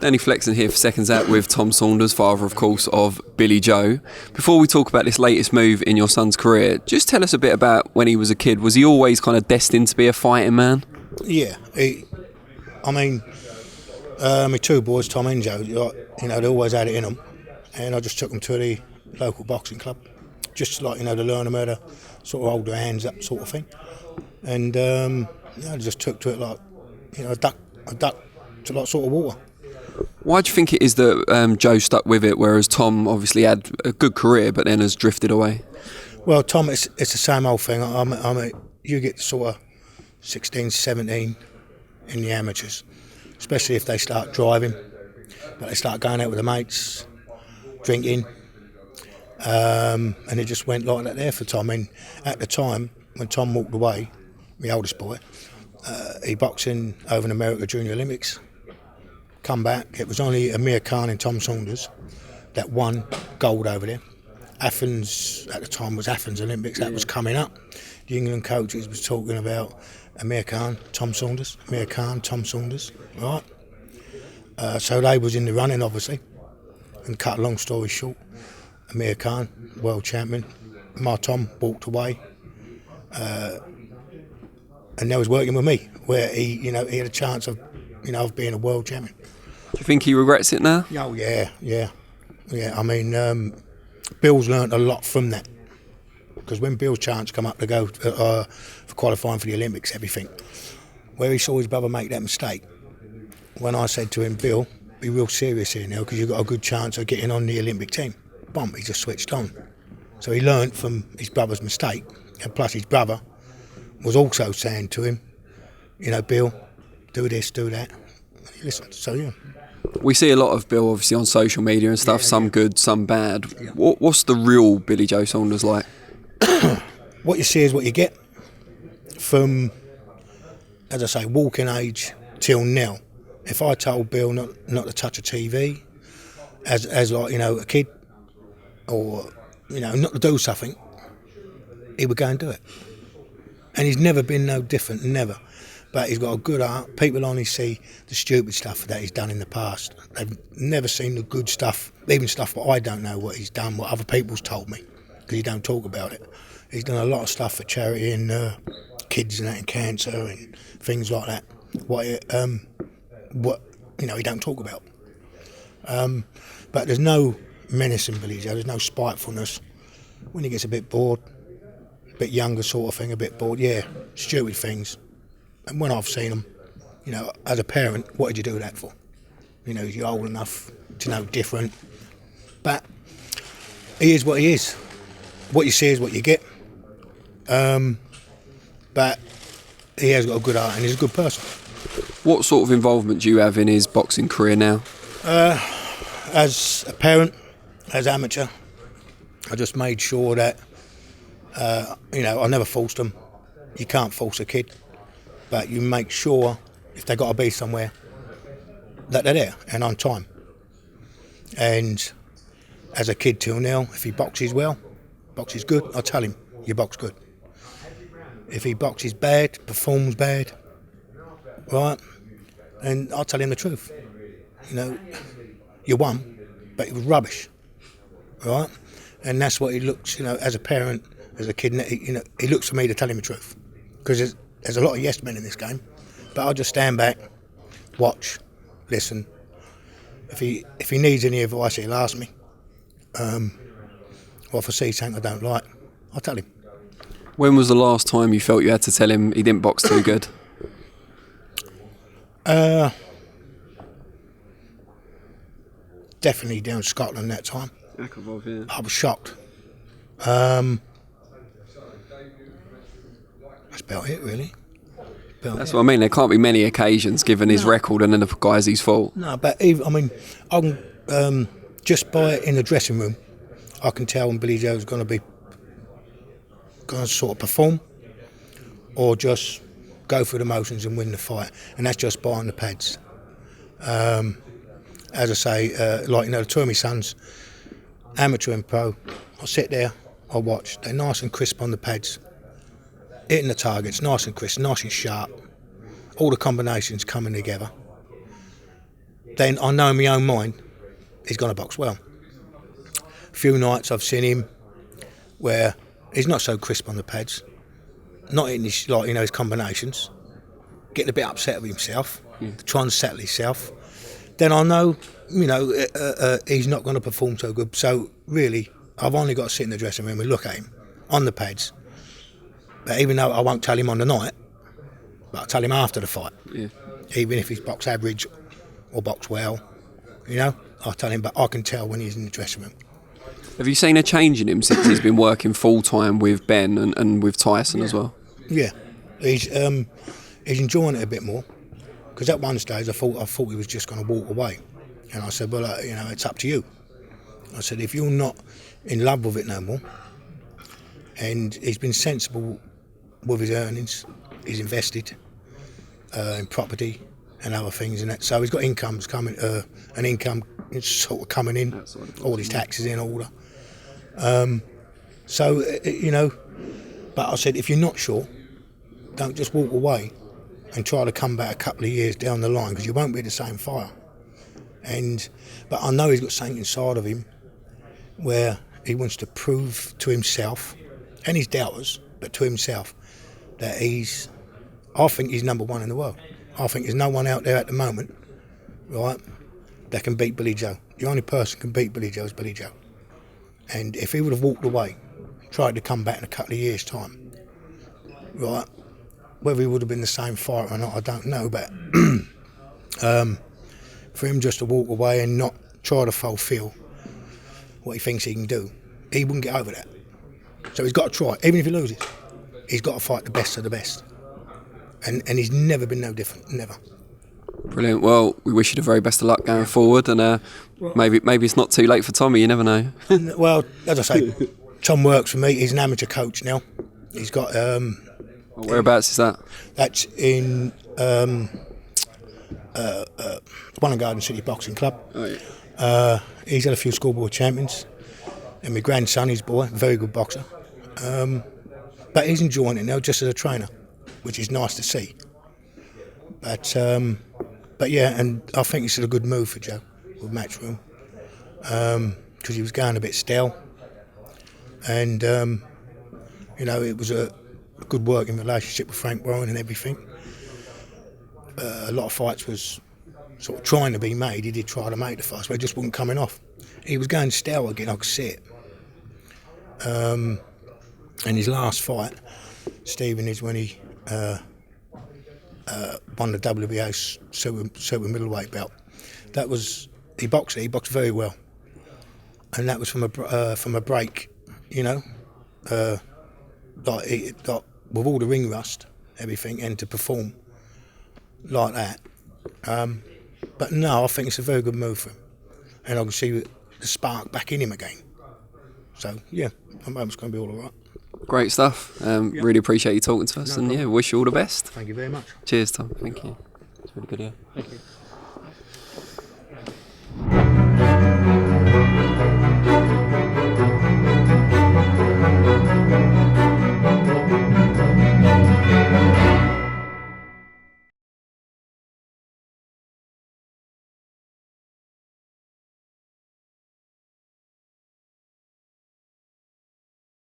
Only flexing here for Seconds Out with Tom Saunders, father, of course, of Billy Joe. Before we talk about this latest move in your son's career, just tell us a bit about when he was a kid. Was he always kind of destined to be a fighting man? Yeah, my two boys, Tom and Joe, they always had it in them, and I just took them to the local boxing club, just to learn them how to sort of hold their hands up, sort of thing. And I just took to it like a duck to like sort of water. Why do you think it is that Joe stuck with it, whereas Tom obviously had a good career but then has drifted away? Well, Tom, it's the same old thing. You get sort of 16, 17 in the amateurs, especially if they start driving, but they start going out with their mates, drinking, and it just went like that there for Tom. And at the time, when Tom walked away, my oldest boy, he boxed in over in America Junior Olympics. Come back, it was only Amir Khan and Tom Saunders that won gold over there. Athens at the time was Athens Olympics, that was coming up. The England coaches was talking about Amir Khan, Tom Saunders, Amir Khan, Tom Saunders, right? So they was in the running, obviously. And cut a long story short, Amir Khan, world champion. My Tom walked away, and they was working with me, where he had a chance of being a world champion. Do you think he regrets it now? Oh yeah. I mean, Bill's learnt a lot from that, because when Bill's chance come up to go for qualifying for the Olympics, everything, where he saw his brother make that mistake, when I said to him, Bill, be real serious here now, because you've got a good chance of getting on the Olympic team. Boom, he just switched on. So he learnt from his brother's mistake, and plus his brother was also saying to him, Bill, do this, do that. And he listened, so yeah. We see a lot of Bill obviously on social media and stuff, some good, some bad. Yeah. What's the real Billy Joe Saunders like? What you see is what you get. From, as I say, walking age till now. If I told Bill not to touch a TV as a kid, or not to do something, he would go and do it. And he's never been no different, never. But he's got a good heart. People only see the stupid stuff that he's done in the past. They've never seen the good stuff, even stuff that I don't know what he's done, what other people's told me, because he don't talk about it. He's done a lot of stuff for charity and kids and that, and cancer and things like that. What he don't talk about. But there's no menace in Billy Joe. There's no spitefulness. When he gets a bit bored, a bit younger sort of thing, a bit bored, yeah, stupid things. And when I've seen him, as a parent, what did you do that for? You're old enough to know different. But he is what he is. What you see is what you get. But he has got a good heart and he's a good person. What sort of involvement do you have in his boxing career now? As a parent, as amateur, I just made sure that, I never forced them. You can't force a kid. But you make sure, if they got to be somewhere, that they're there and on time. And as a kid till now, if he boxes well, boxes good, I tell him, you box good. If he boxes bad, performs bad, right, and I'll tell him the truth. You won, but it was rubbish, right? And that's what he looks, as a parent, as a kid, he looks for me to tell him the truth. Because there's a lot of yes men in this game, but I'll just stand back, watch, listen. If he needs any advice, he'll ask me. Or if I see something I don't like, I'll tell him. When was the last time you felt you had to tell him he didn't box too good? Definitely down Scotland that time. Yeah. I was shocked. That's about it, really. That's what I mean. There can't be many occasions, given his record and then the guys he's fought. No, but I can just by it in the dressing room, I can tell when Billy Joe's going to sort of perform, or just go through the motions and win the fight, and that's just buying the pads. As I say, the two of my sons, amateur and pro, I sit there, I watch. They're nice and crisp on the pads. Hitting the targets, nice and crisp, nice and sharp. All the combinations coming together. then I know in my own mind he's going to box well. A few nights I've seen him where he's not so crisp on the pads, not in his his combinations, getting a bit upset with himself, trying to settle himself. Then I know he's not going to perform so good. So really, I've only got to sit in the dressing room and look at him on the pads. But even though I won't tell him on the night, but I'll tell him after the fight. Yeah. Even if he's box average or box well, I'll tell him. But I can tell when he's in the dressing room. Have you seen a change in him since he's been working full time with Ben and with Tyson as well? Yeah, he's enjoying it a bit more. Because at one stage I thought he was just going to walk away, and I said, well, it's up to you. I said, if you're not in love with it no more, and he's been sensible with his earnings, he's invested in property and other things, and that. So he's got incomes coming, an income sort of coming in, all his taxes in order. But I said, if you're not sure, don't just walk away and try to come back a couple of years down the line, because you won't be the same fighter. But I know he's got something inside of him where he wants to prove to himself and his doubters, but to himself, that I think he's number one in the world. I think there's no one out there at the moment, right, that can beat Billy Joe. The only person can beat Billy Joe is Billy Joe. And if he would have walked away, tried to come back in a couple of years' time, right, whether he would have been the same fighter or not, I don't know. But for him just to walk away and not try to fulfil what he thinks he can do, he wouldn't get over that. So he's got to try. Even if he loses, he's got to fight the best of the best. And he's never been no different, never. Brilliant. Well, we wish you the very best of luck going forward, and maybe it's not too late for Tommy. You never know. Well, as I say, Tom works for me. He's an amateur coach now. He's got. Whereabouts is that? That's in One and Garden City Boxing Club. Oh, yeah. He's had a few schoolboy champions, and my grandson, his boy, very good boxer. But he's enjoying it now, just as a trainer, which is nice to see. But yeah, and I think it's a good move for Joe with Matchroom, because he was going a bit stale, and it was a good working relationship with Frank Warren and everything. A lot of fights was sort of trying to be made. He did try to make the fights, but it just wasn't coming off. He was going stale again, I could see it. And his last fight, Stephen, is when he won the WBO super middleweight belt. That was he boxed very well, and that was from a break, like with all the ring rust, everything, and to perform like that. But no, I think it's a very good move for him, and I can see the spark back in him again. So yeah, I know it's going to be all right. Great stuff. Really appreciate you talking to us, and wish you all the best. Thank you very much. Cheers, Tom. Thank you. It's really good, yeah. Thank you.